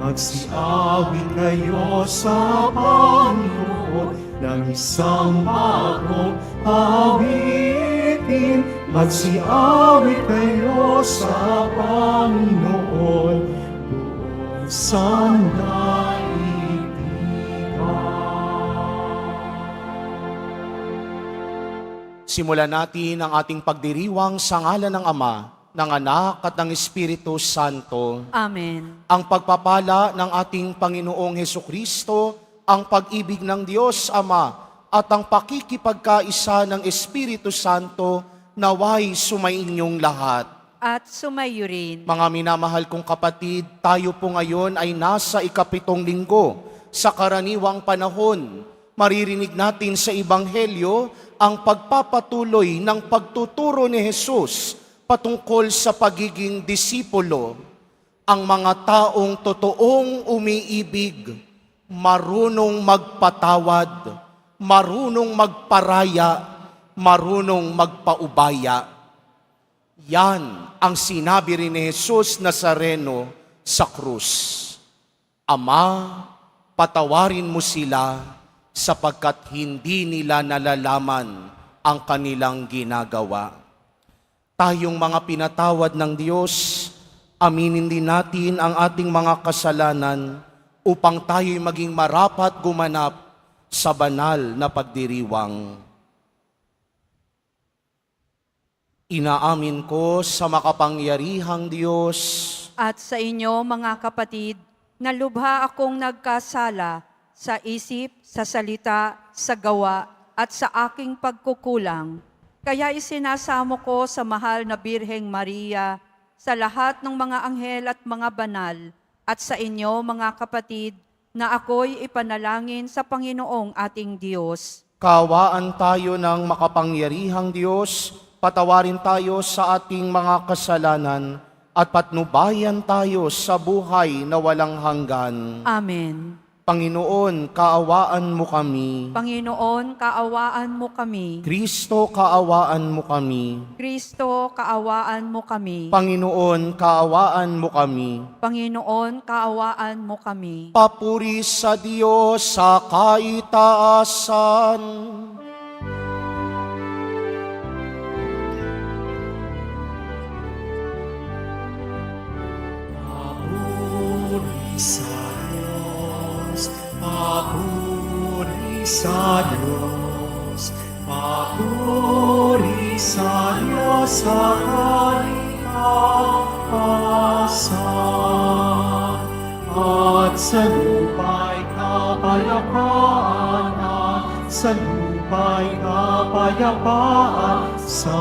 Magsiawit kayo sa Panginoon ng isang bagong awitin. Magsiawit kayo sa Panginoon buong sandaigdigan. Simulan natin ang ating pagdiriwang sa ngalan ng Ama, ng Anak at ng Espiritu Santo. Amen. Ang pagpapala ng ating Panginoong Hesukristo, ang pag-ibig ng Diyos Ama, at ang pakikipagkaisa ng Espiritu Santo, naway sumainyong lahat. At sumayo rin. Mga minamahal kong kapatid, tayo po ngayon ay nasa ikapitong linggo sa karaniwang panahon. Maririnig natin sa Ebanghelyo ang pagpapatuloy ng pagtuturo ni Jesus patungkol sa pagiging disipulo. Ang mga taong totoong umiibig, marunong magpatawad, marunong magparaya, marunong magpaubaya. Yan ang sinabi rin ni Jesus Nazareno sa krus. Ama, patawarin mo sila sapagkat hindi nila nalalaman ang kanilang ginagawa. Tayong mga pinatawad ng Diyos, aminin din natin ang ating mga kasalanan upang tayo'y maging marapat gumanap sa banal na pagdiriwang. Inaamin ko sa makapangyarihang Diyos At sa inyo, mga kapatid, na lubha akong nagkasala sa isip, sa salita, sa gawa, at sa aking pagkukulang. Kaya isinasamo ko sa mahal na Birheng Maria, sa lahat ng mga anghel at mga banal, at sa inyo, mga kapatid, na ako'y ipanalangin sa Panginoong ating Diyos. Kaawaan tayo ng makapangyarihang Diyos, patawarin tayo sa ating mga kasalanan, at patnubayan tayo sa buhay na walang hanggan. Amen. Panginoon, kaawaan mo kami. Panginoon, kaawaan mo kami. Kristo, kaawaan mo kami. Kristo, kaawaan mo kami. Panginoon, kaawaan mo kami. Panginoon, kaawaan mo kami. Papuri sa Diyos sa kaitaasan. Papuri sa Diyos, papuri sa Diyos, papuri sa Diyos sa kaitaasan. At sa lupa'y kapayapaan, at sa lupa'y kapayapaan sa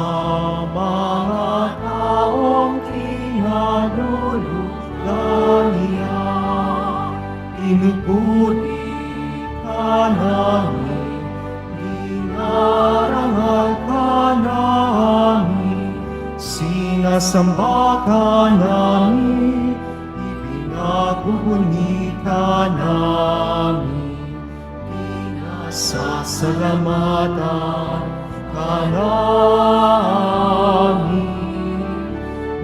mga taong kinalulugdan niya. Pinupuri ka namin, dinarangal ka namin, sinasamba ka namin, ibinaguguni ka namin, pinasasalamatan ka namin.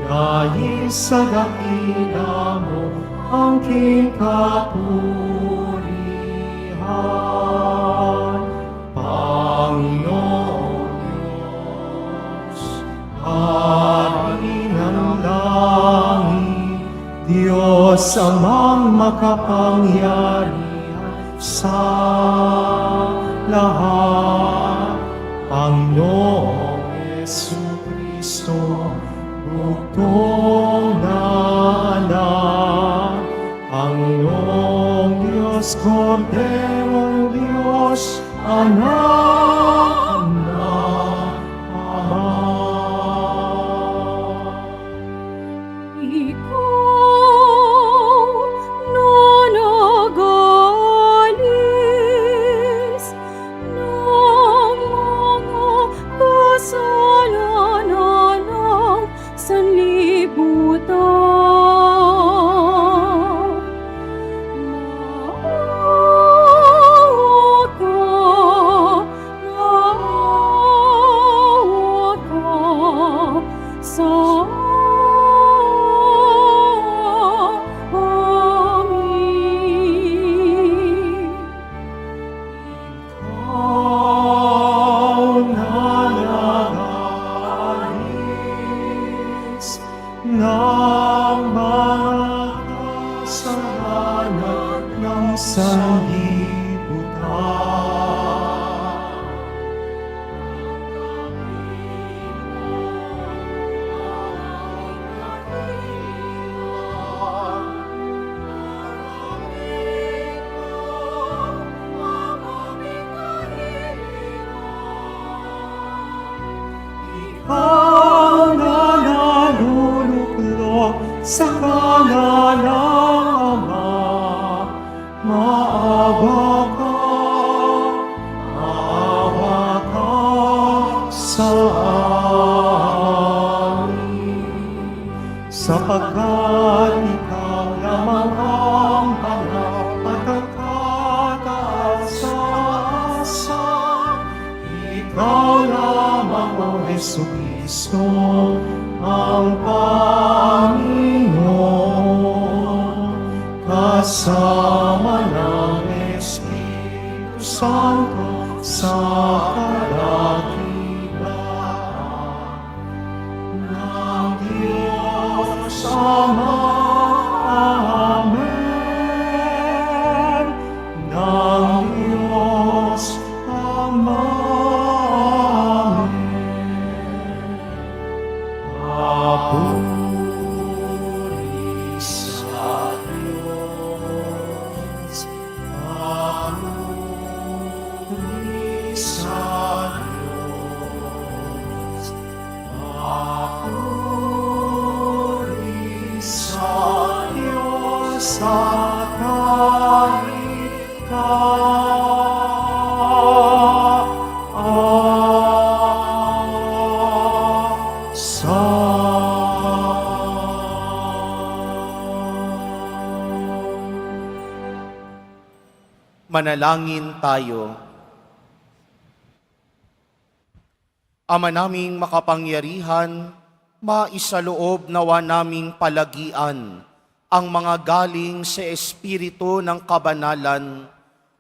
Dahil sa dakila mo ang kikapurihan, Panginoon Diyos, Hari ng langit, Diyos amang makapangyarihan sa lahat, Panginoong Jesucristo, bugtong na anak, Panginoong Diyos, Korderong Diyos, anak ng Ama. Ikaw na nag-alis ng mga kasalanan ng sanlibutan. Maawa ka, sanlibutan. Ikaw na naluluklok sa kanan ng Ama, maawa ka sa amin. Sapagkat ikaw lamang ang hanap at ang kataas-taasan. Ikaw lamang, O Jesucristo, ang Panginoon, kasama ng Espiritu Santo sa kadakilaan ng Diyos Ama. Amen. Ng Diyos Ama. Papuri sa Diyos, papuri sa Diyos, papuri sa Diyos sa Manalangin tayo. Ama naming makapangyarihan, maisaloob nawa naming palagian ang mga galing sa Espiritu ng kabanalan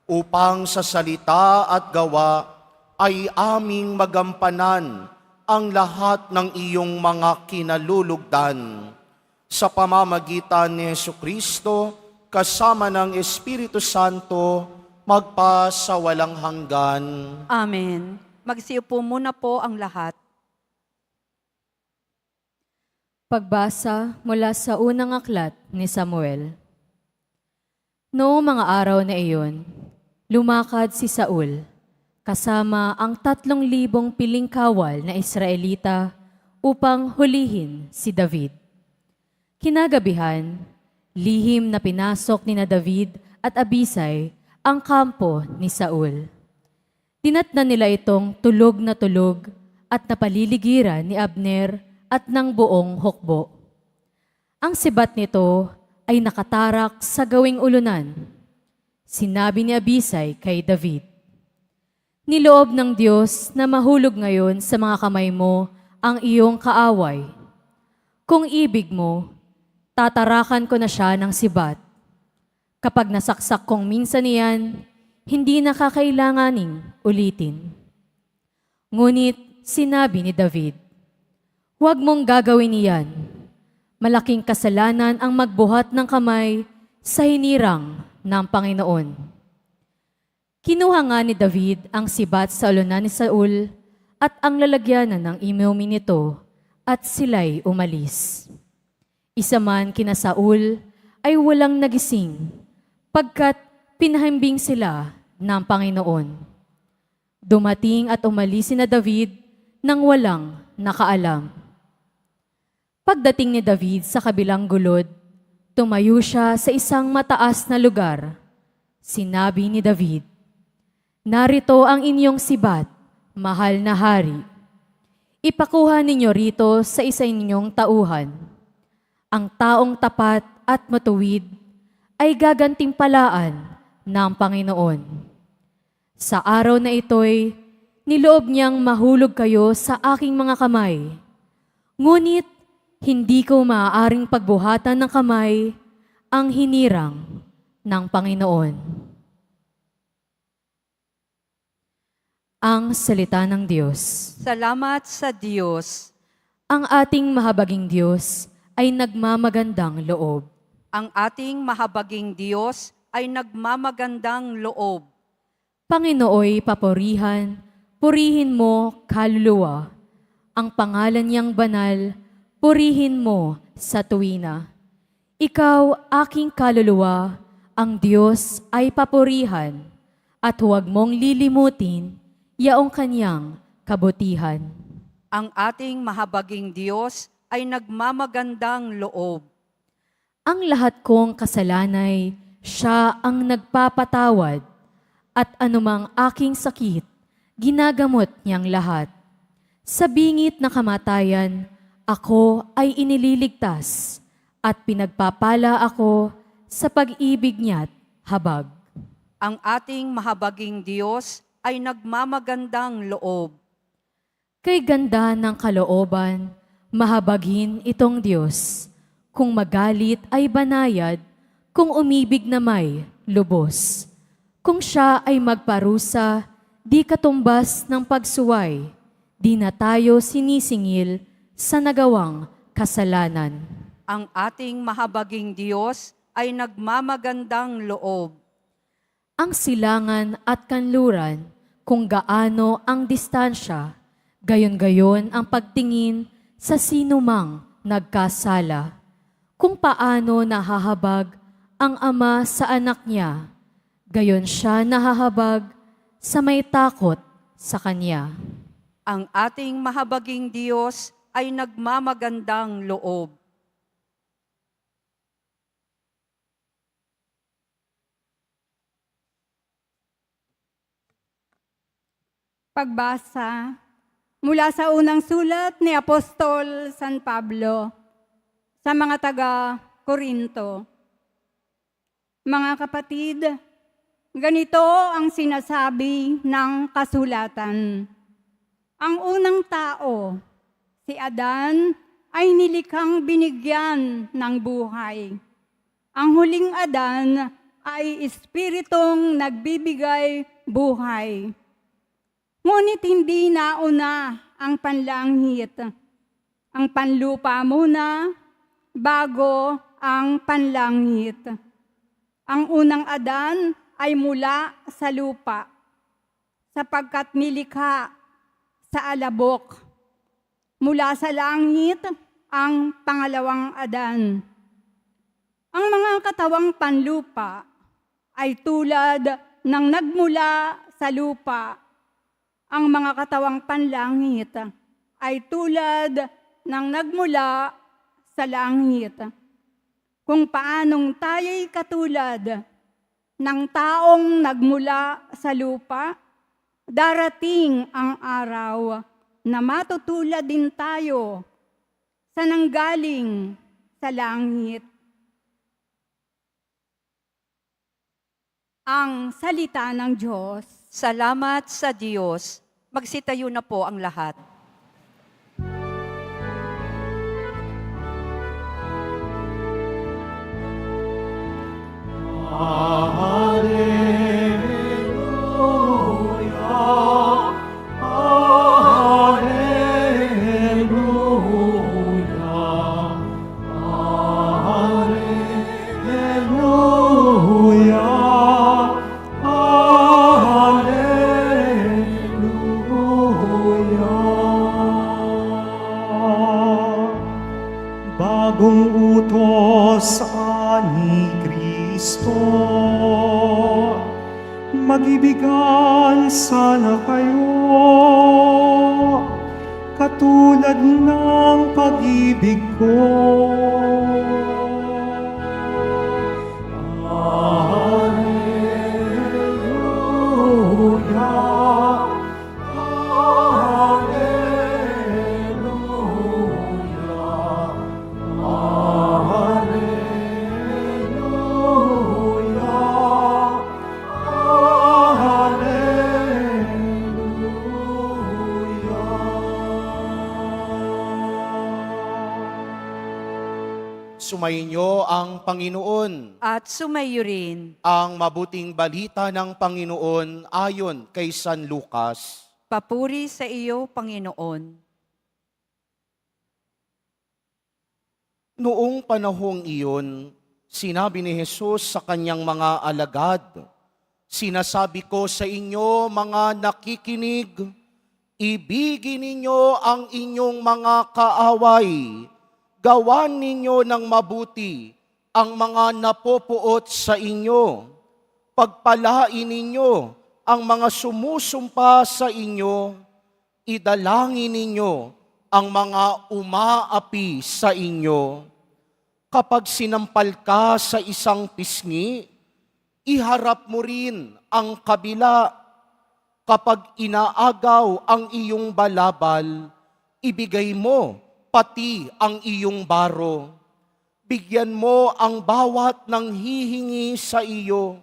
upang sa salita at gawa ay aming magampanan ang lahat ng iyong mga kinalulugdan. Sa pamamagitan ni Jesucristo, kasama ng Espiritu Santo, magpa sa walang hanggan. Amen. Magsiupo muna po ang lahat. Pagbasa mula sa unang aklat ni Samuel. Noong mga araw na iyon, lumakad si Saul kasama ang 3,000 piling kawal na Israelita upang hulihin si David. Kinagabihan, lihim na pinasok ni na David at Abisai ang kampo ni Saul. Dinatnan nila itong tulog na tulog at napaliligiran ni Abner at ng buong hukbo. Ang sibat nito ay nakatarak sa gawing ulunan. Sinabi ni Abisai kay David, "Niloob ng Diyos na mahulog ngayon sa mga kamay mo ang iyong kaaway. Kung ibig mo, tatarakan ko na siya ng sibat. Kapag nasaksak kong minsan niyan, hindi na kakailanganing ulitin." Ngunit sinabi ni David, "Huwag mong gagawin iyan. Malaking kasalanan ang magbuhat ng kamay sa hinirang ng Panginoon." Kinuha nga ni David ang sibat sa ulunan ni Saul at ang lalagyanan ng imeumi nito at sila'y umalis. Isa man kina Saul ay walang nagising pagkat pinahimbing sila ng Panginoon. Dumating at umalis si na David nang walang nakaalam. Pagdating ni David sa kabilang gulod, tumayo siya sa isang mataas na lugar. Sinabi ni David, "Narito ang inyong sibat, mahal na hari. Ipakuha ninyo rito sa isa ninyong tauhan. Ang taong tapat at matuwid ay gagantimpalaan ng Panginoon. Sa araw na ito'y niloob niyang mahulog kayo sa aking mga kamay. Ngunit hindi ko maaaring pagbuhatan ng kamay ang hinirang ng Panginoon." Ang salita ng Diyos. Salamat sa Diyos. Ang ating mahabaging Diyos ay nagmamagandang loob. Ang ating mahabaging Diyos ay nagmamagandang loob. Panginooy papurihan, purihin mo kaluluwa. Ang pangalan niyang banal, purihin mo sa tuwina. Ikaw, aking kaluluwa, ang Diyos ay papurihan, at huwag mong lilimutin yaong kanyang kabutihan. Ang ating mahabaging Diyos ay nagmamagandang loob. Ang lahat kong kasalanay, siya ang nagpapatawad, at anumang aking sakit, ginagamot niyang lahat. Sa bingit na kamatayan, ako ay inililigtas, at pinagpapala ako sa pag-ibig niya't habag. Ang ating mahabaging Diyos ay nagmamagandang loob. Kay ganda ng kalooban, mahabaghin itong Diyos. Kung magalit ay banayad, kung umibig na may lubos. Kung siya ay magparusa, di katumbas ng pagsuway, di na tayo sinisingil sa nagawang kasalanan. Ang ating mahabaging Diyos ay nagmamagandang loob. Ang silangan at kanluran, kung gaano ang distansya, gayon-gayon ang pagtingin sa sinumang nagkasala. Kung paano nahahabag ang ama sa anak niya, gayon siya nahahabag sa may takot sa kanya. Ang ating mahabaging Diyos ay nagmamagandang loob. Pagbasa mula sa unang sulat ni Apostol San Pablo sa mga taga-Korinto. Mga kapatid, ganito ang sinasabi ng kasulatan. Ang unang tao, si Adan, ay nilikhang binigyan ng buhay. Ang huling Adan ay espiritong nagbibigay buhay. Ngunit hindi nauna ang panlangit. Ang panlupa muna, bago ang panlangit. Ang unang Adan ay mula sa lupa, sapagkat nilikha sa alabok. Mula sa langit ang pangalawang Adan. Ang mga katawang panlupa ay tulad ng nagmula sa lupa. Ang mga katawang panlangit ay tulad ng nagmula sa langit. Kung paanong tayo'y katulad ng taong nagmula sa lupa, darating ang araw na matutulad din tayo sa nanggaling sa langit. Ang salita ng Diyos. Salamat sa Diyos. Magsitayo na po ang lahat. Alleluia, Alleluia, Alleluia, Alleluia. Bagong utos ani Kristo, mag-ibigan sana kayo, katulad ng pag-ibig ko. Alleluia, Sumainyo ang Panginoon. At sumayo rin. Ang mabuting balita ng Panginoon ayon kay San Lucas. Papuri sa iyo, Panginoon. Noong panahong iyon, Sinabi ni Jesus sa kanyang mga alagad, "Sinasabi ko sa inyo, mga nakikinig, ibigin ninyo ang inyong mga kaaway. Gawan ninyo ng mabuti ang mga napopuot sa inyo. Pagpalain ninyo ang mga sumusumpa sa inyo. Idalangin ninyo ang mga umaapi sa inyo. Kapag sinampal ka sa isang pisngi, iharap mo rin ang kabila. Kapag inaagaw ang iyong balabal, ibigay mo pati ang iyong baro. Bigyan mo ang bawat nang hihingi sa iyo,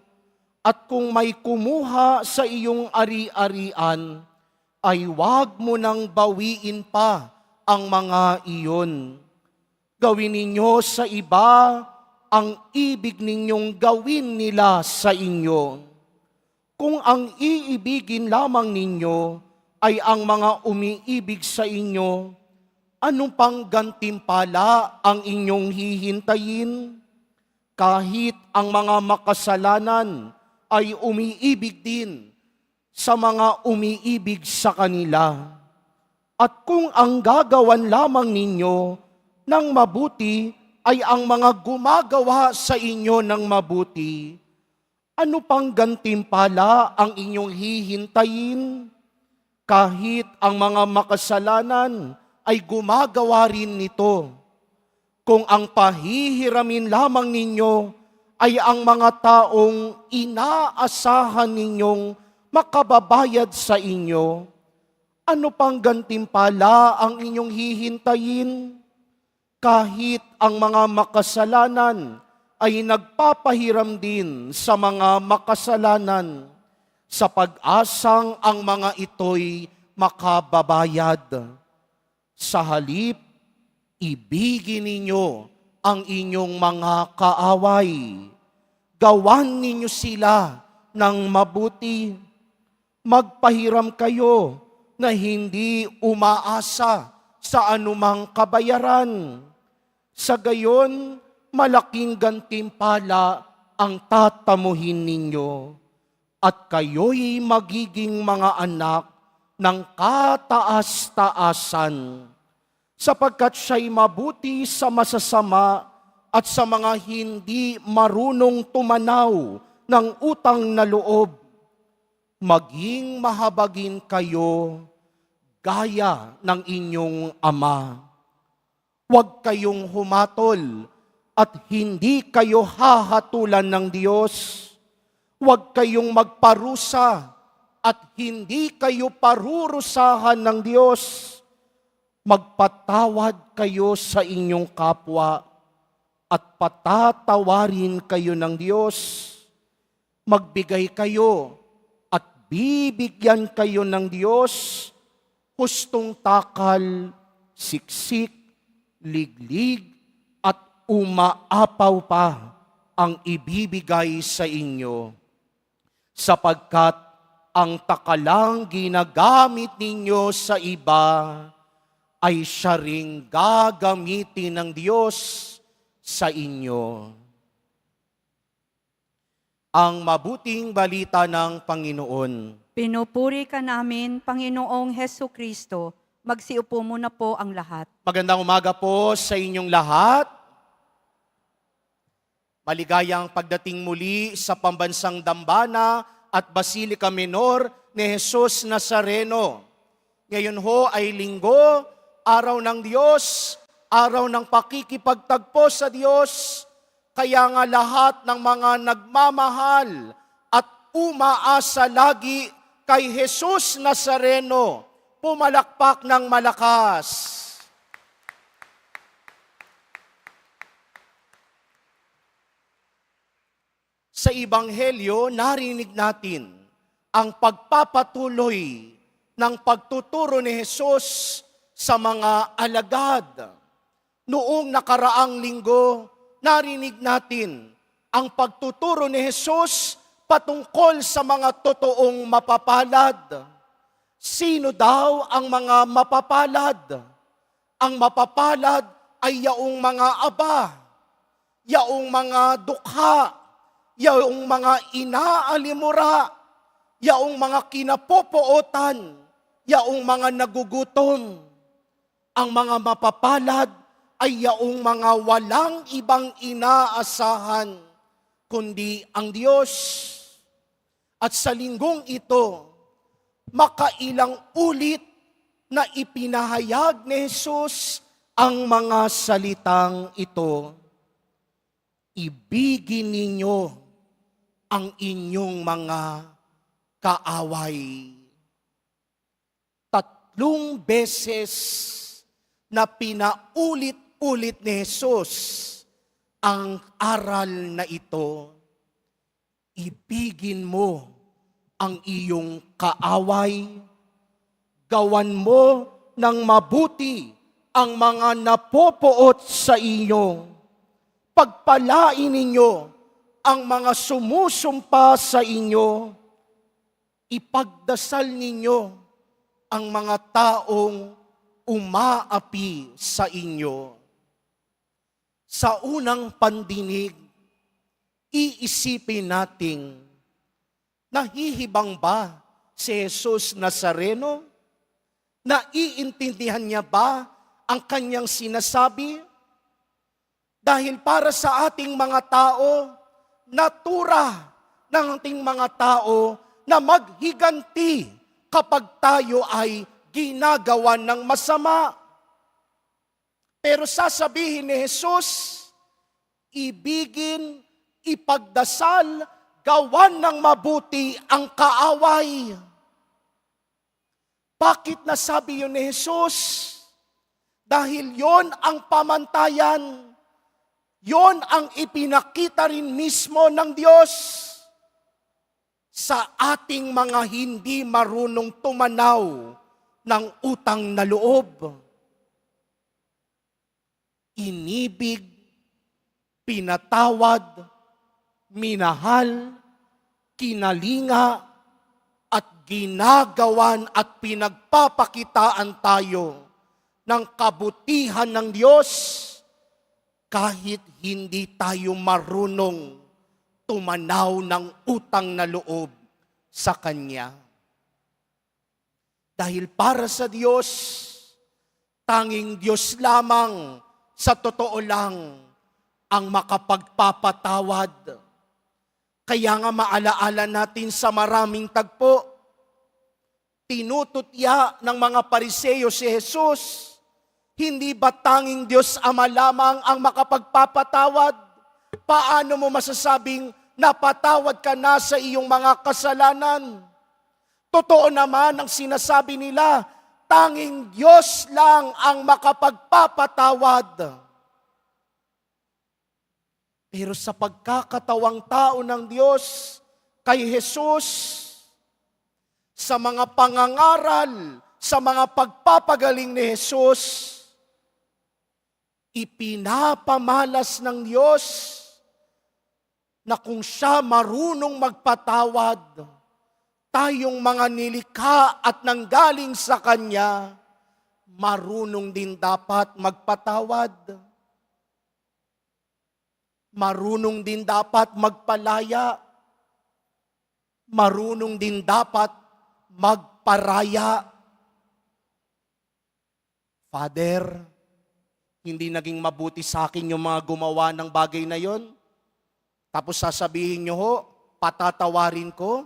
at kung may kumuha sa iyong ari-arian, ay huwag mo nang bawiin pa ang mga iyon. Gawin ninyo sa iba ang ibig ninyong gawin nila sa inyo. Kung ang iibigin lamang ninyo ay ang mga umiibig sa inyo, anong pang gantimpala ang inyong hihintayin? Kahit ang mga makasalanan ay umiibig din sa mga umiibig sa kanila. At kung ang gagawan lamang ninyo ng mabuti ay ang mga gumagawa sa inyo ng mabuti, ano pang gantimpala ang inyong hihintayin? Kahit ang mga makasalanan ay gumagawa rin nito. Kung ang pahihiramin lamang ninyo ay ang mga taong inaasahan ninyong makababayad sa inyo, ano pang gantimpala ang inyong hihintayin? Kahit ang mga makasalanan ay nagpapahiram din sa mga makasalanan, sa pag-asang ang mga ito'y makababayad. Sa halip, ibigin ninyo ang inyong mga kaaway. Gawan ninyo sila ng mabuti. Magpahiram kayo na hindi umaasa sa anumang kabayaran. Sa gayon, malaking gantimpala ang tatamuhin ninyo, at kayo'y magiging mga anak ng kataas-taasan, sapagkat siya'y mabuti sa masasama at sa mga hindi marunong tumanaw ng utang na loob. Maging mahabagin kayo gaya ng inyong Ama. Huwag kayong humatol at hindi kayo hahatulan ng Diyos. Huwag kayong magparusa at hindi kayo parurusahan ng Diyos. Magpatawad kayo sa inyong kapwa at patatawarin kayo ng Diyos. Magbigay kayo at bibigyan kayo ng Diyos. Hustong takal, siksik, liglig, at umaapaw pa ang ibibigay sa inyo. Sapagkat ang takalang ginagamit ninyo sa iba ay siya ring gagamitin ng Diyos sa inyo. Ang mabuting balita ng Panginoon. Pinupuri ka namin, Panginoong Hesu Kristo. Magsiupo muna po ang lahat. Magandang umaga po sa inyong lahat. Maligayang pagdating muli sa pambansang dambana at Basilika Menor ni Jesus Nazareno. Ngayon ho ay linggo, araw ng Diyos, araw ng pakikipagtagpo sa Diyos. Kaya nga lahat ng mga nagmamahal at umaasa lagi kay Jesus Nazareno, pumalakpak ng malakas. Sa Ebanghelyo, narinig natin ang pagpapatuloy ng pagtuturo ni Jesus sa mga alagad. Noong nakaraang linggo, narinig natin ang pagtuturo ni Jesus patungkol sa mga totoong mapapalad. Sino daw ang mga mapapalad? Ang mapapalad ay yaong mga aba. yaong mga dukha, yaong mga inaalimura, yaong mga kinapopootan, yaong mga nagugutom. Ang mga mapapalad ay yaong mga walang ibang inaasahan, kundi ang Diyos. At sa linggong ito, makailang ulit na ipinahayag ni Jesus ang mga salitang ito. Ibigin ninyo ang inyong mga kaaway. 3 beses na pinaulit-ulit ni Jesus ang aral na ito. Ibigin mo ang iyong kaaway. Gawan mo ng mabuti ang mga napopoot sa inyo. Pagpalain ninyo ang mga sumusumpa sa inyo. Ipagdasal ninyo ang mga taong umaapi sa inyo. Sa unang pandinig, iisipin nating, nahihibang ba si Jesus Nazareno? Naiintindihan niya ba ang kanyang sinasabi? Dahil para sa ating mga tao, natura ng ating mga tao na maghiganti kapag tayo ay ginagawa ng masama. Pero sasabihin ni Jesus, ibigin, ipagdasal, gawan ng mabuti ang kaaway. Bakit nasabi yun ni Jesus? Dahil yon ang pamantayan, yon ang ipinakita rin mismo ng Diyos sa ating mga hindi marunong tumanaw ng utang na loob. Inibig, pinatawad, minahal, kinalinga, at ginagawan at pinagpapakitaan tayo ng kabutihan ng Diyos kahit hindi tayo marunong tumanaw ng utang na loob sa Kanya. Dahil para sa Diyos, tanging Diyos lamang sa totoo lang ang makapagpapatawad. Kaya nga maalaala natin sa maraming tagpo, tinututya ng mga Pariseyo si Jesus, hindi ba tanging Diyos Ama lamang ang makapagpapatawad? Paano mo masasabing napatawad ka na sa iyong mga kasalanan? Totoo naman ang sinasabi nila, tanging Diyos lang ang makapagpapatawad. Pero sa pagkakatawang tao ng Diyos kay Jesus, sa mga pangangaral, sa mga pagpapagaling ni Jesus, ipinapamalas ng Diyos na kung siya marunong magpatawad, tayong mga nilikha at nanggaling sa Kanya, marunong din dapat magpatawad. Marunong din dapat magpalaya. Marunong din dapat magparaya. Father, hindi naging mabuti sa akin yung mga gumawa ng bagay na yon. Tapos sasabihin nyo ho, patatawarin ko.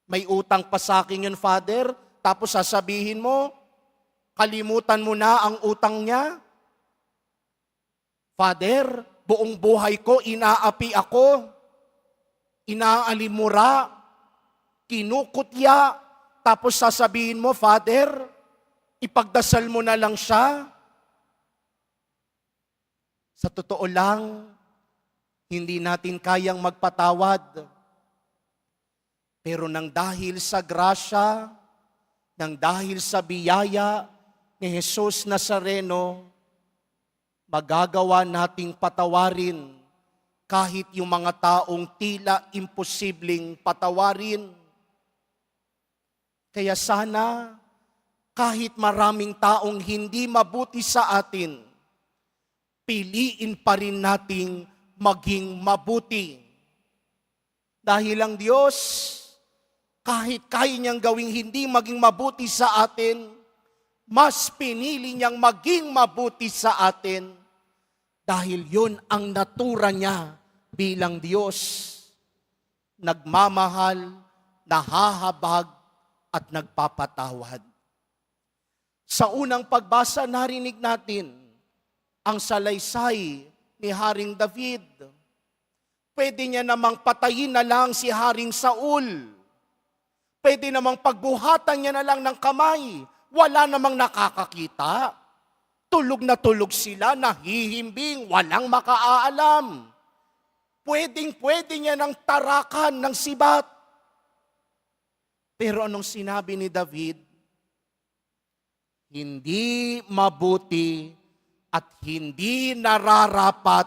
May utang pa sa akin yun, Father. Tapos sasabihin mo, kalimutan mo na ang utang niya. Father, buong buhay ko, inaapi ako, inaalimura, kinukutya, tapos sasabihin mo, Father, ipagdasal mo na lang siya. Sa totoo lang, hindi natin kayang magpatawad. Pero nang dahil sa grasya, nang dahil sa biyaya ni Jesus Nazareno, magagawa nating patawarin kahit yung mga taong tila imposibleng patawarin. Kaya sana, kahit maraming taong hindi mabuti sa atin, piliin pa rin nating maging mabuti. Dahil ang Diyos, kahit kaya niyang gawing hindi maging mabuti sa atin, mas pinili niyang maging mabuti sa atin dahil yun ang natura niya bilang Diyos. Nagmamahal, nahahabag, at nagpapatawad. Sa unang pagbasa, narinig natin ang salaysay ni Haring David. Pwede niya namang patayin na lang si Haring Saul. Pwede namang pagbuhatan niya na lang ng kamay. Wala namang nakakakita. Tulog na tulog sila, nahihimbing, walang makaalam. Pwede niya ng tarakan ng sibat. Pero anong sinabi ni David? Hindi mabuti at hindi nararapat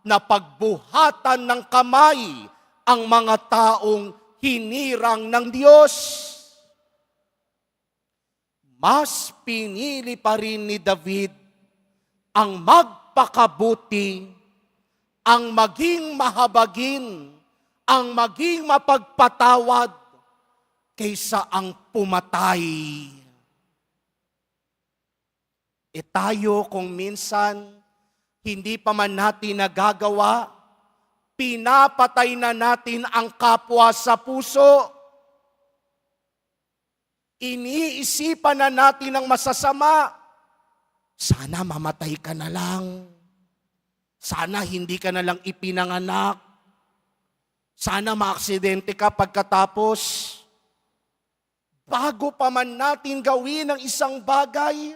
na pagbuhatan ng kamay ang mga taong hinirang ng Diyos. Mas pinili pa rin ni David ang magpakabuti, ang maging mahabagin, ang maging mapagpatawad, kaysa ang pumatay. Tayo kung minsan, hindi pa man natin nagagawa, pinapatay na natin ang kapwa sa puso. Iniisipan na natin ang masasama. Sana mamatay ka na lang. Sana hindi ka na lang ipinanganak. Sana maaksidente ka pagkatapos. Bago pa man natin gawin ang isang bagay,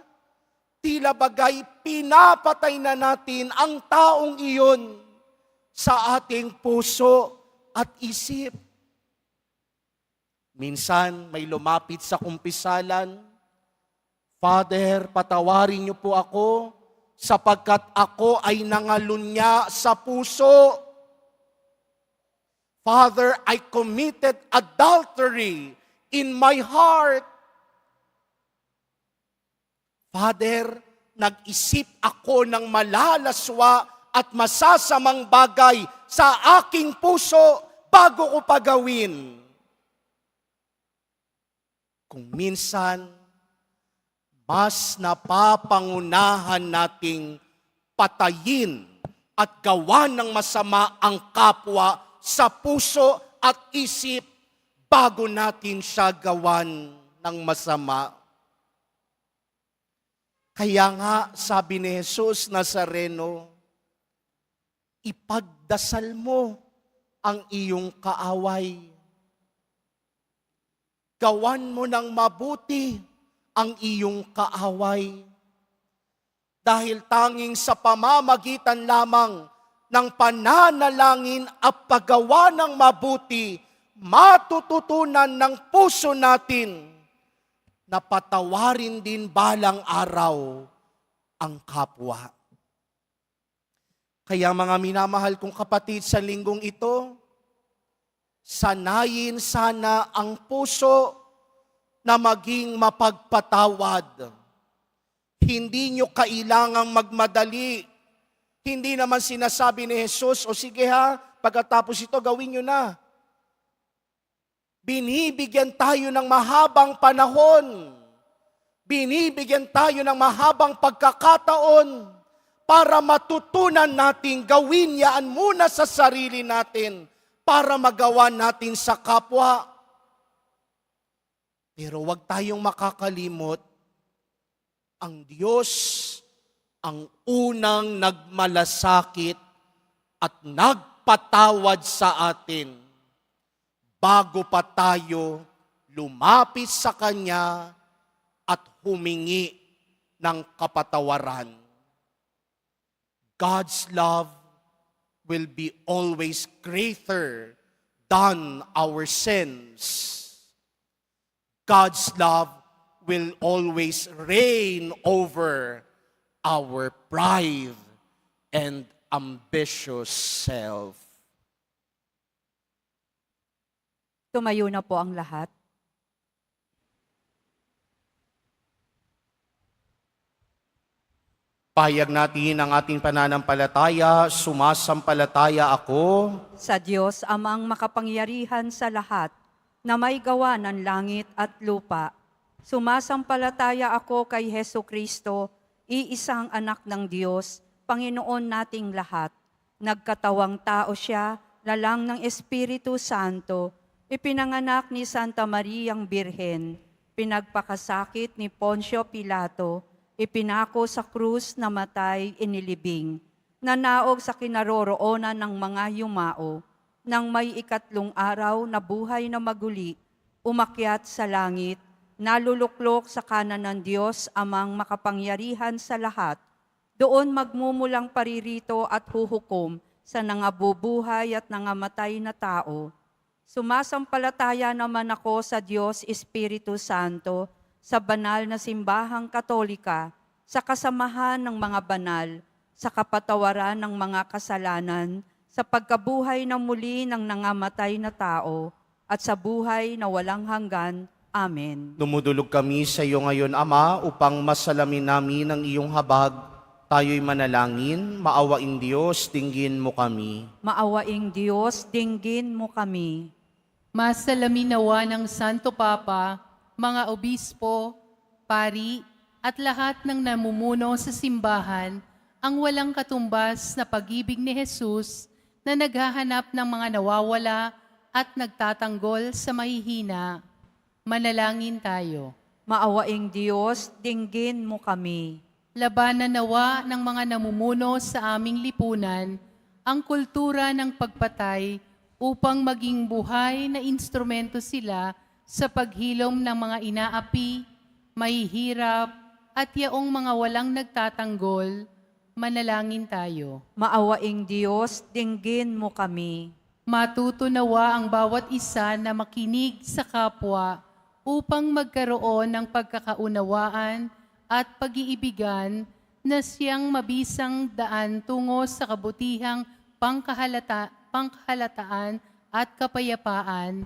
tila bagay pinapatay na natin ang taong iyon sa ating puso at isip. Minsan may lumapit sa kumpisalan, Father, patawarin niyo po ako sapagkat ako ay nangalunya sa puso. Father, I committed adultery in my heart. Father, nag-isip ako ng malalaswa at masasamang bagay sa aking puso bago ko pagawin. Kung minsan, mas napapangunahan nating patayin at gawa ng masama ang kapwa sa puso at isip bago natin siya gawan ng masama. Kaya nga, sabi ni Jesus Nazareno, ipagdasal mo ang iyong kaaway. Gawan mo ng mabuti ang iyong kaaway. Dahil tanging sa pamamagitan lamang ng pananalangin at paggawa ng mabuti, matututunan ng puso natin na patawarin din balang araw ang kapwa. Kaya mga minamahal kong kapatid sa linggong ito, sanayin sana ang puso na maging mapagpatawad. Hindi nyo kailangang magmadali. Hindi naman sinasabi ni Jesus, o sige ha, pagkatapos ito gawin nyo na. Binibigyan tayo ng mahabang panahon. Binibigyan tayo ng mahabang pagkakataon para matutunan natin gawin yan muna sa sarili natin para magawa natin sa kapwa. Pero wag tayong makakalimot, ang Diyos ang unang nagmalasakit at nagpatawad sa atin bago pa tayo lumapit sa Kanya at humingi ng kapatawaran. God's love will be always greater than our sins. God's love will always reign over our pride and ambitious self. Tumayo na po ang lahat. Pahayag natin ang ating pananampalataya, sumasampalataya ako. Sa Diyos amang makapangyarihan sa lahat, na may gawa ng langit at lupa. Sumasampalataya ako kay Hesu Kristo, iisang anak ng Diyos, Panginoon nating lahat. Nagkatawang tao siya, lalang ng Espiritu Santo, ipinanganak ni Santa Mariang Birhen, pinagpakasakit ni Poncio Pilato, ipinako sa krus, namatay, inilibing, nanaog sa kinaroroonan ng mga yumao, nang may ikatlong araw na buhay na maguli, umakyat sa langit, naluluklok sa kanan ng Diyos amang makapangyarihan sa lahat, doon magmumulang paririto at huhukom sa nangabubuhay at nangamatay na tao. Sumasampalataya naman ako sa Diyos Espiritu Santo, sa banal na simbahang katolika, sa kasamahan ng mga banal, sa kapatawaran ng mga kasalanan, sa pagkabuhay na muli ng nangamatay na tao, at sa buhay na walang hanggan. Amen. Dumudulog kami sa iyo ngayon, Ama, upang masalamin namin ang iyong habag. Tayo'y manalangin, maawaing Diyos, dinggin mo kami. Maawaing Diyos, dinggin mo kami. Masalamin nawa ng Santo Papa, mga obispo, pari, at lahat ng namumuno sa simbahan ang walang katumbas na pag-ibig ni Jesus na naghahanap ng mga nawawala at nagtatanggol sa mahihina. Manalangin tayo. Maawaing Diyos, dinggin mo kami. Labanan nawa ng mga namumuno sa aming lipunan ang kultura ng pagpatay upang maging buhay na instrumento sila sa paghilom ng mga inaapi, mahihirap, at yaong mga walang nagtatanggol. Manalangin tayo. Maawaing Diyos, dinggin mo kami. Matutunawa ang bawat isa na makinig sa kapwa upang magkaroon ng pagkakaunawaan at pag-iibigan na siyang mabisang daan tungo sa kabutihang pangkahalataan at kapayapaan.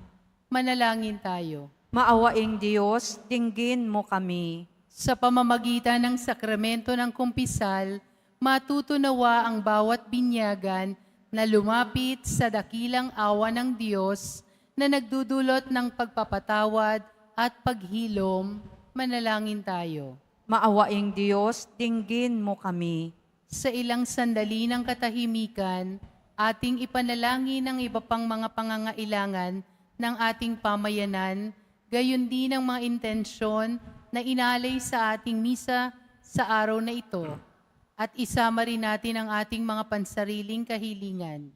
Manalangin tayo. Maawaing Diyos, dinggin mo kami. Sa pamamagitan ng sakramento ng kumpisal, matutunawa ang bawat binyagan na lumapit sa dakilang awa ng Diyos na nagdudulot ng pagpapatawad at paghilom. Manalangin tayo. Maawaing Diyos, dinggin mo kami. Sa ilang sandali ng katahimikan, ating ipanalangin ang iba pang mga pangangailangan ng ating pamayanan, gayon din ang mga intensyon na inalay sa ating misa sa araw na ito. At isama rin natin ang ating mga pansariling kahilingan.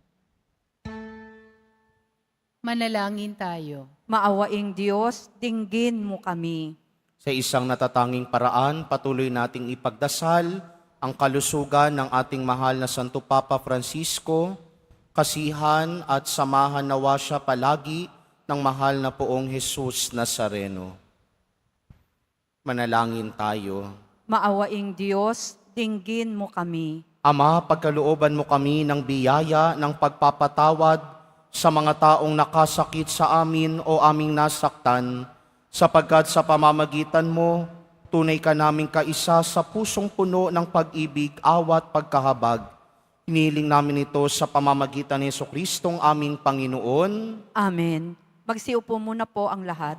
Manalangin tayo. Maawaing Diyos, dinggin mo kami. Sa isang natatanging paraan, patuloy nating ipagdasal ang kalusugan ng ating mahal na Santo Papa Francisco, kasihan at samahan nawa siya palagi ng mahal na Poong Jesus Nazareno. Manalangin tayo. Maawaing Diyos, dinggin mo kami. Ama, pagkalooban mo kami ng biyaya ng pagpapatawad sa mga taong nakasakit sa amin o aming nasaktan, sapagkat sa pamamagitan mo, tunay ka naming kaisa sa pusong puno ng pag-ibig, awa at pagkahabag. Hiniling namin ito sa pamamagitan ni Jesucristong aming Panginoon. Amen. Magsiupo muna po ang lahat.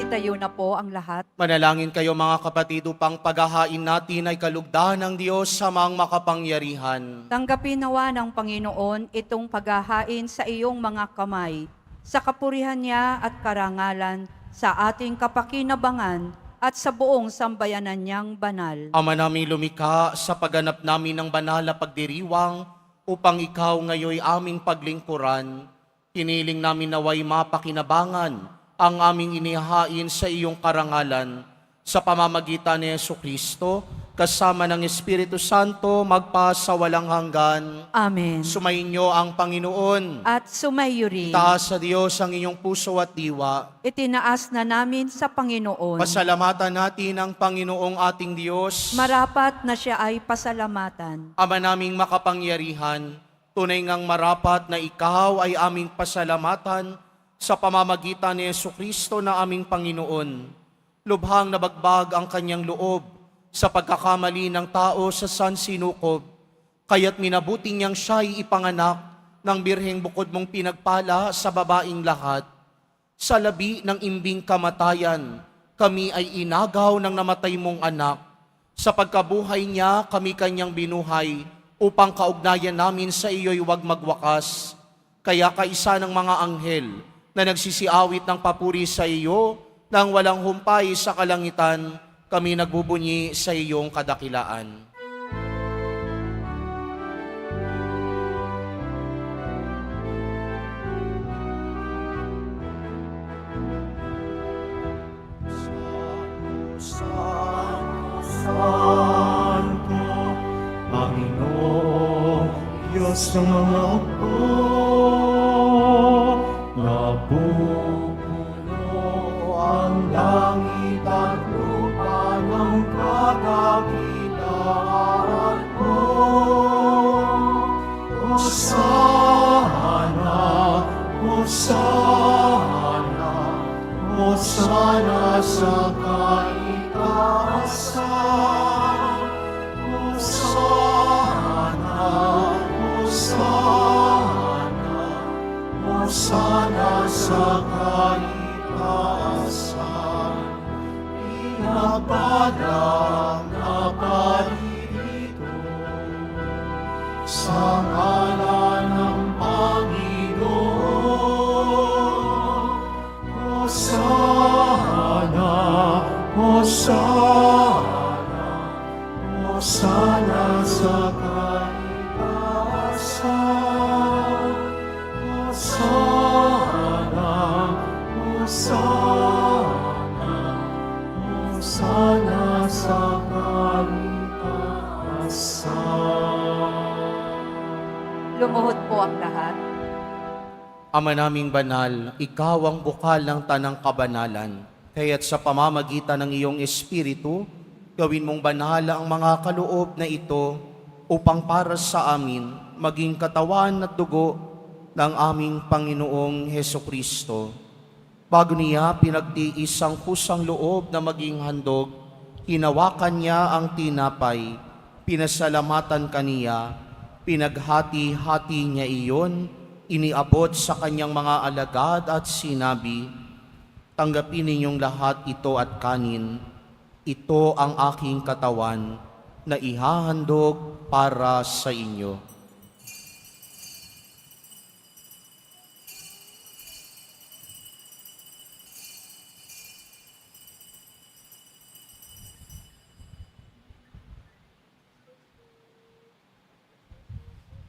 Itayo na po ang lahat. Manalangin kayo mga kapatid upang paghahain natin ay kalugdan ng Diyos sa mga makapangyarihan. Tanggapin nawa ng Panginoon itong paghahain sa iyong mga kamay, sa kapurihan niya at karangalan, sa ating kapakinabangan at sa buong sambayanan niyang banal. Ama namin lumikha, sa pagganap namin ng banal na pagdiriwang upang ikaw ngayoy aming paglingkuran, hiniling namin naway mapakinabangan ang aming inihain sa iyong karangalan sa pamamagitan ni Jesucristo, kasama ng Espiritu Santo, magpa sa walang hanggan. Amen. Sumainyo ang Panginoon. At sumayo rin. Taas sa Diyos ang inyong puso at diwa. Itinaas na namin sa Panginoon. Pasalamatan natin ang Panginoong ating Diyos. Marapat na siya ay pasalamatan. Ama naming makapangyarihan, tunay ngang marapat na ikaw ay aming pasalamatan sa pamamagitan ni Jesucristo na aming Panginoon. Lubhang nabagbag ang kanyang loob sa pagkakamali ng tao sa sansinukob, kaya't minabuti niyang siya'y ipanganak ng birheng bukod mong pinagpala sa babaing lahat. Sa labi ng imbing kamatayan, kami ay inagaw ng namatay mong anak. Sa pagkabuhay niya, kami kanyang binuhay, upang kaugnayan namin sa iyo'y huwag magwakas. Kaya kaisa ng mga anghel na nagsisiawit ng papuri sa iyo, nang walang humpay sa kalangitan, kami nagbubunyi sa iyong kadakilaan. Santo, Panginoon, Diyos ng mga apo, napupuno ang langit at lupa ng kadakilaan mo. Hosana, Hosana, Hosana sa kaitaasan. Hosana, Hosana, Hosana sa kaitaasan. Pinagpalang na paririto sa ngalan ng Panginoon. Hosana, Hosana, Hosana sa kaitaasan. Hosana, Hosana, Hosana sa kaitaasan. Lumuhod po ang lahat. Ama naming banal, ikaw ang bukal ng tanang kabanalan. Kaya't sa pamamagitan ng iyong Espiritu, gawin mong banal ang mga kaloob na ito upang para sa amin maging katawan at dugo ng aming Panginoong Hesukristo. Bago niya pinagtiis ang kusang loob na maging handog, hinawakan niya ang tinapay, pinasalamatan kaniya, pinaghati-hati niya iyon, iniabot sa kanyang mga alagad at sinabi, "Tanggapin ninyong lahat ito at kanin. Ito ang aking katawan na ihahandog para sa inyo."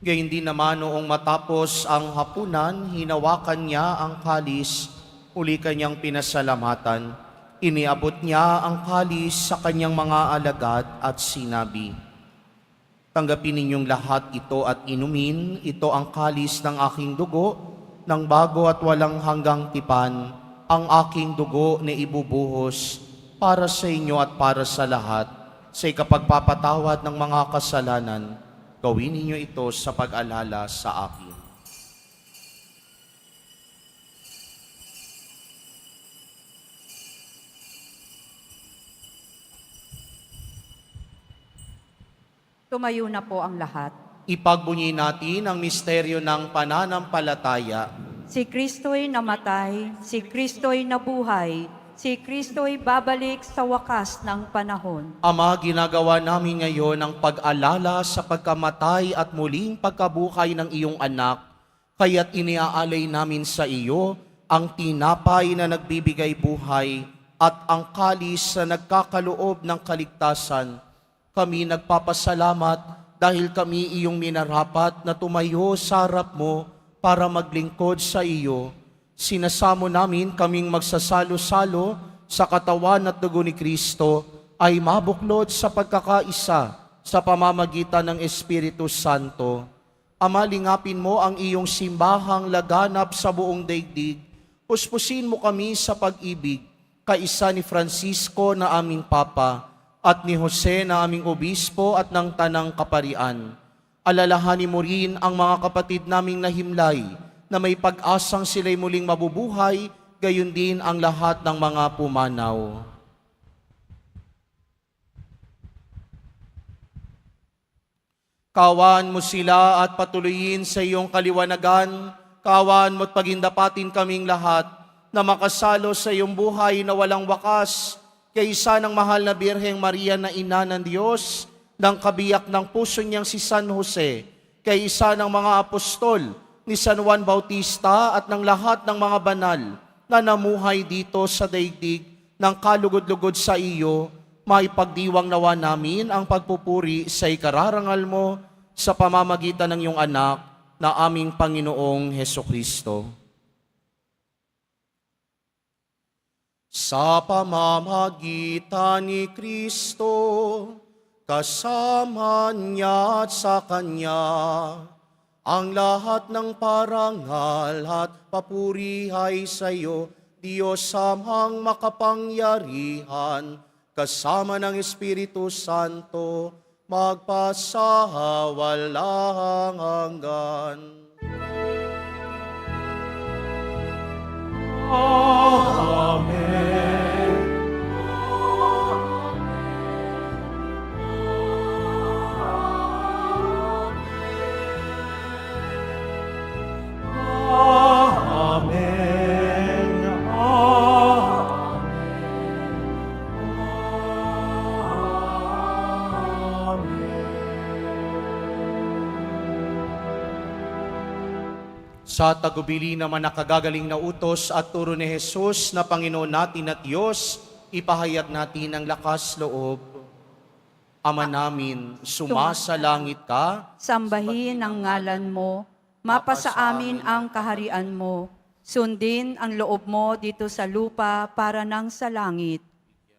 Gayun din naman noong matapos ang hapunan, hinawakan niya ang kalis, uli kanyang pinasalamatan. Iniabot niya ang kalis sa kanyang mga alagad at sinabi, "Tanggapin ninyong lahat ito at inumin, ito ang kalis ng aking dugo, ng bago at walang hanggang tipan, ang aking dugo na ibubuhos para sa inyo at para sa lahat, sa ikapagpapatawad ng mga kasalanan. Gawin ninyo ito sa pag-alala sa akin." Tumayo na po ang lahat. Ipagbunyi natin ang misteryo ng pananampalataya. Si Kristo'y namatay, si Kristo'y nabuhay, si Kristo'y babalik sa wakas ng panahon. Ama, ginagawa namin ngayon ang pag-alala sa pagkamatay at muling pagkabuhay ng iyong anak, kaya't iniaalay namin sa iyo ang tinapay na nagbibigay buhay at ang kalis na nagkakaloob ng kaligtasan. Kami nagpapasalamat dahil kami iyong minarapat na tumayo sa harap mo para maglingkod sa iyo. Sinasamo namin kaming magsasalo-salo sa katawan at dugo ni Kristo ay mabuklod sa pagkakaisa sa pamamagitan ng Espiritu Santo. Ama, lingapin mo ang iyong simbahang laganap sa buong daigdig. Puspusin mo kami sa pag-ibig, kaisa ni Francisco na aming Papa, at ni Jose na aming obispo at ng tanang kaparian. Alalahanin mo rin ang mga kapatid naming nahimlay na may pag-asang sila'y muling mabubuhay, gayon din ang lahat ng mga pumanaw. Kawan mo sila at patuloyin sa iyong kaliwanagan. Kawan mo at pagindapatin kaming lahat na makasalo sa iyong buhay na walang wakas, kaysa ng mahal na Birheng Maria na ina ng Diyos, ng kabiyak ng puso niyang si San Jose, kaysa ng mga apostol, ni San Juan Bautista at ng lahat ng mga banal na namuhay dito sa daigdig ng kalugod-lugod sa iyo, maipagdiwang nawa namin ang pagpupuri sa ikararangal mo sa pamamagitan ng iyong anak na aming Panginoong Hesukristo. Sa pamamagitan ni Kristo, kasama niya at sa Kanya, ang lahat ng parangal at papuri ay sa iyo, Diyos Amang makapangyarihan, kasama ng Espiritu Santo, magpasawalang hanggan. Amen. Sa tagubili naman nakagagaling na utos at turo ni Jesus na Panginoon natin at Diyos, ipahayag natin ang lakas loob. Ama namin, sumasalangit ka, Sambahin ang ngalan mo, mapasa amin ang kaharian mo, sundin ang loob mo dito sa lupa para nang sa langit.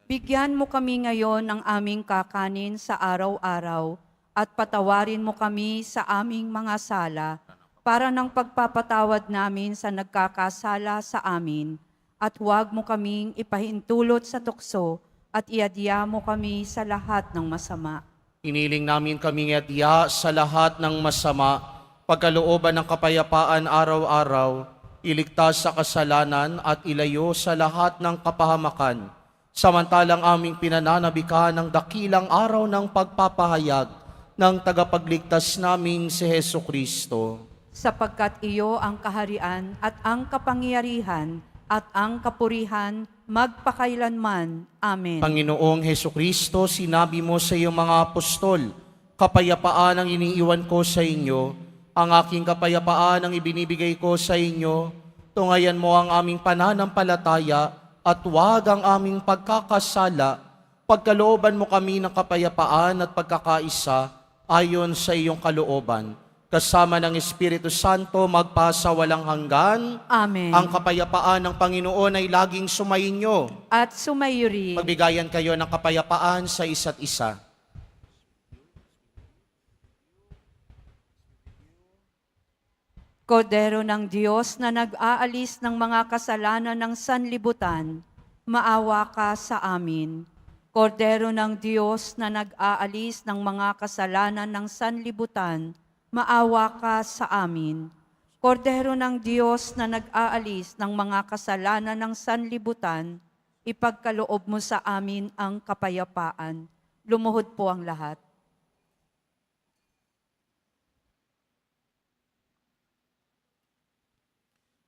Bigyan mo kami ngayon ng aming kakanin sa araw-araw at patawarin mo kami sa aming mga sala para ng pagpapatawad namin sa nagkakasala sa amin, at huwag mo kaming ipahintulot sa tukso at iadya mo kami sa lahat ng masama. iniling namin kaming iadya sa lahat ng masama, pagkalooban ng kapayapaan araw-araw, iligtas sa kasalanan at ilayo sa lahat ng kapahamakan, samantalang aming pinananabikan ng dakilang araw ng pagpapahayag ng tagapagligtas naming si Hesukristo. Sapagkat iyo ang kaharian at ang kapangyarihan at ang kapurihan magpakailanman. Amen. Panginoong Hesukristo, sinabi mo sa iyong mga apostol, kapayapaan ang iniiwan ko sa inyo, ang aking kapayapaan ang ibinibigay ko sa inyo, tungayan mo ang aming pananampalataya at huwag ang aming pagkakasala, pagkalooban mo kami ng kapayapaan at pagkakaisa ayon sa iyong kalooban. Kasama ng Espiritu Santo, magpasa walang hanggan. Amen. Ang kapayapaan ng Panginoon ay laging sumainyo. At sumayo rin. Magbigayan kayo ng kapayapaan sa isa't isa. Kordero ng Diyos na nag-aalis ng mga kasalanan ng sanlibutan, maawa ka sa amin. Kordero ng Diyos na nag-aalis ng mga kasalanan ng sanlibutan, maawa ka sa amin. Kordero ng Diyos na nag-aalis ng mga kasalanan ng sanlibutan, ipagkaloob mo sa amin ang kapayapaan. Lumuhod po ang lahat.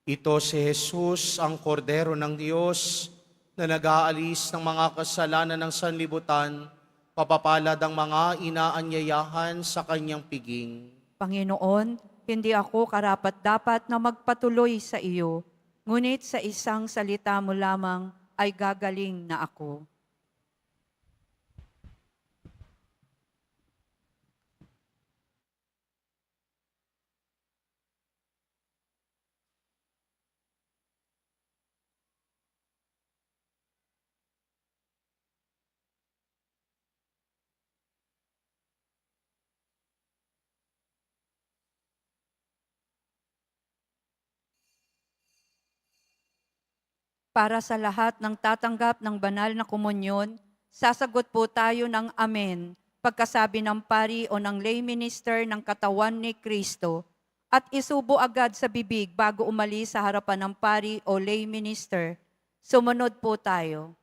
Ito si Jesus, ang Kordero ng Diyos na nag-aalis ng mga kasalanan ng sanlibutan, papapalad ang mga inaanyayahan sa kanyang piging. Panginoon, hindi ako karapat-dapat na magpatuloy sa iyo, ngunit sa isang salita mo lamang ay gagaling na ako. Para sa lahat ng tatanggap ng banal na komunyon, sasagot po tayo ng Amen pagkasabi ng pari o ng lay minister ng katawan ni Kristo at isubo agad sa bibig bago umalis sa harapan ng pari o lay minister. Sumunod po tayo.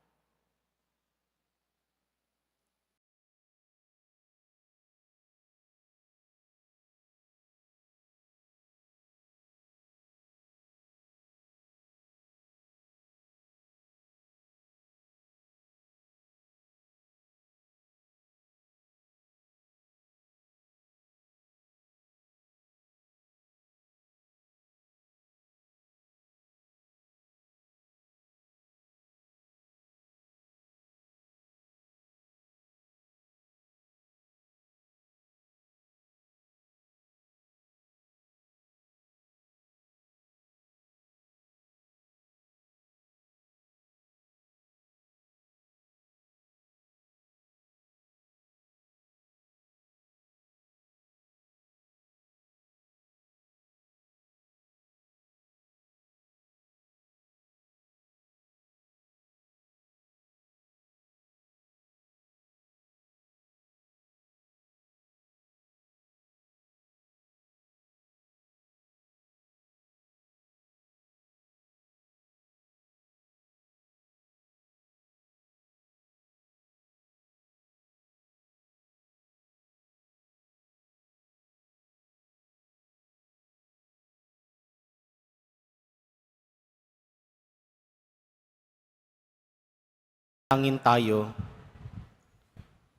Angin tayo.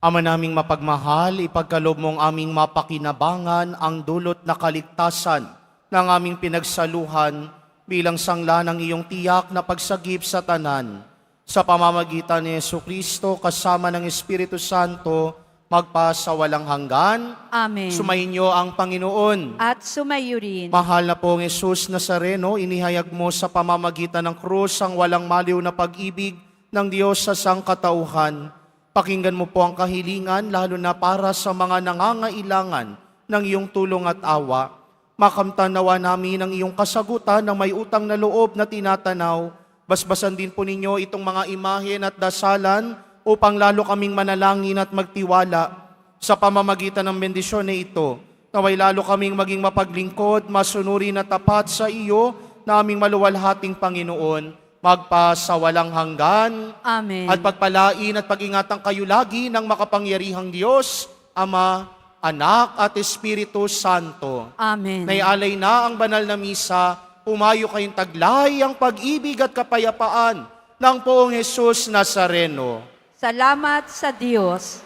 Ama naming mapagmahal, ipagkaloob mong aming mapakinabangan ang dulot na kaligtasan ng aming pinagsaluhan bilang sangla ng iyong tiyak na pagsagip sa tanan. Sa pamamagitan ni Jesucristo kasama ng Espiritu Santo, magpasawalang hanggan. Amen. Sumainyo ang Panginoon. At sumayo rin. Mahal na pong Jesus Nazareno, inihayag mo sa pamamagitan ng krus ang walang maliw na pag-ibig ng Diyos sa sangkatauhan. Pakinggan mo po ang kahilingan, lalo na para sa mga nangangailangan ng iyong tulong at awa. Makamtan nawa namin ang iyong kasagutan ng may utang na loob na tinatanaw. Basbasan din po ninyo itong mga imahen at dasalan upang lalo kaming manalangin at magtiwala sa pamamagitan ng bendisyon na ito. Naway lalo kaming maging mapaglingkod, masunurin at tapat sa iyo na aming maluwalhating Panginoon. Magpasawalang hanggan. Amen. At pagpalain at pag-ingatan kayo lagi ng makapangyarihang Diyos, Ama, Anak at Espiritu Santo. Amen. Naialay na ang banal na misa, pumayo kayong taglay ang pag-ibig at kapayapaan ng poong Jesus Nazareno. Salamat sa Diyos.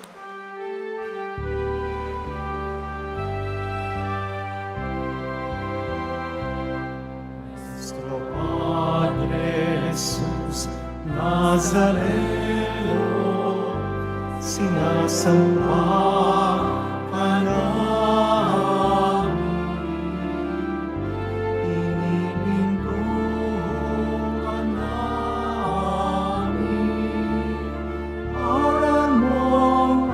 Nuestro Padre Jesús Nazareno, sinasamba ka namin. Inibintuhan ka namin. Aral mo ang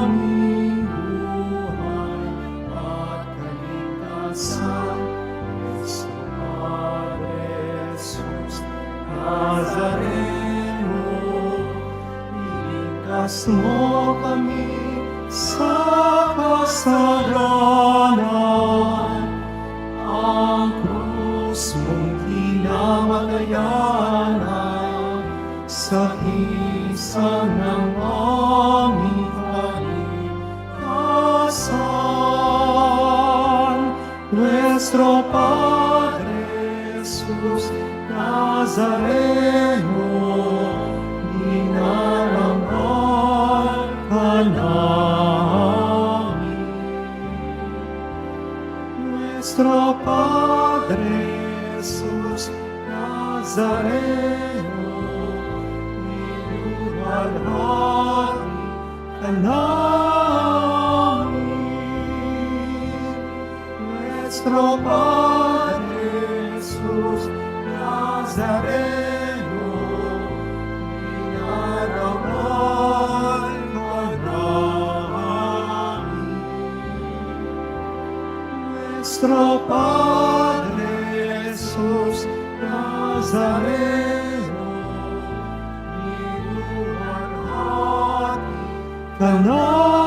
aming buhay at kaligtasan. Nuestro Padre Jesús Nazareno, iligtas mo kami sa kasalanan. Ang krus mong kinamatayan ay sahisan ng aming kaligtasan. Nuestro Padre Jesús Nazareno, Minaraman ka namin. Nuestro Padre Jesus Nazareno, niluwalhati ka namin. Nuestro Padre Jesus Nazareno, minaraman ka namin. Nuestro Padre Jesus Nazareno, niluwalhati ka namin.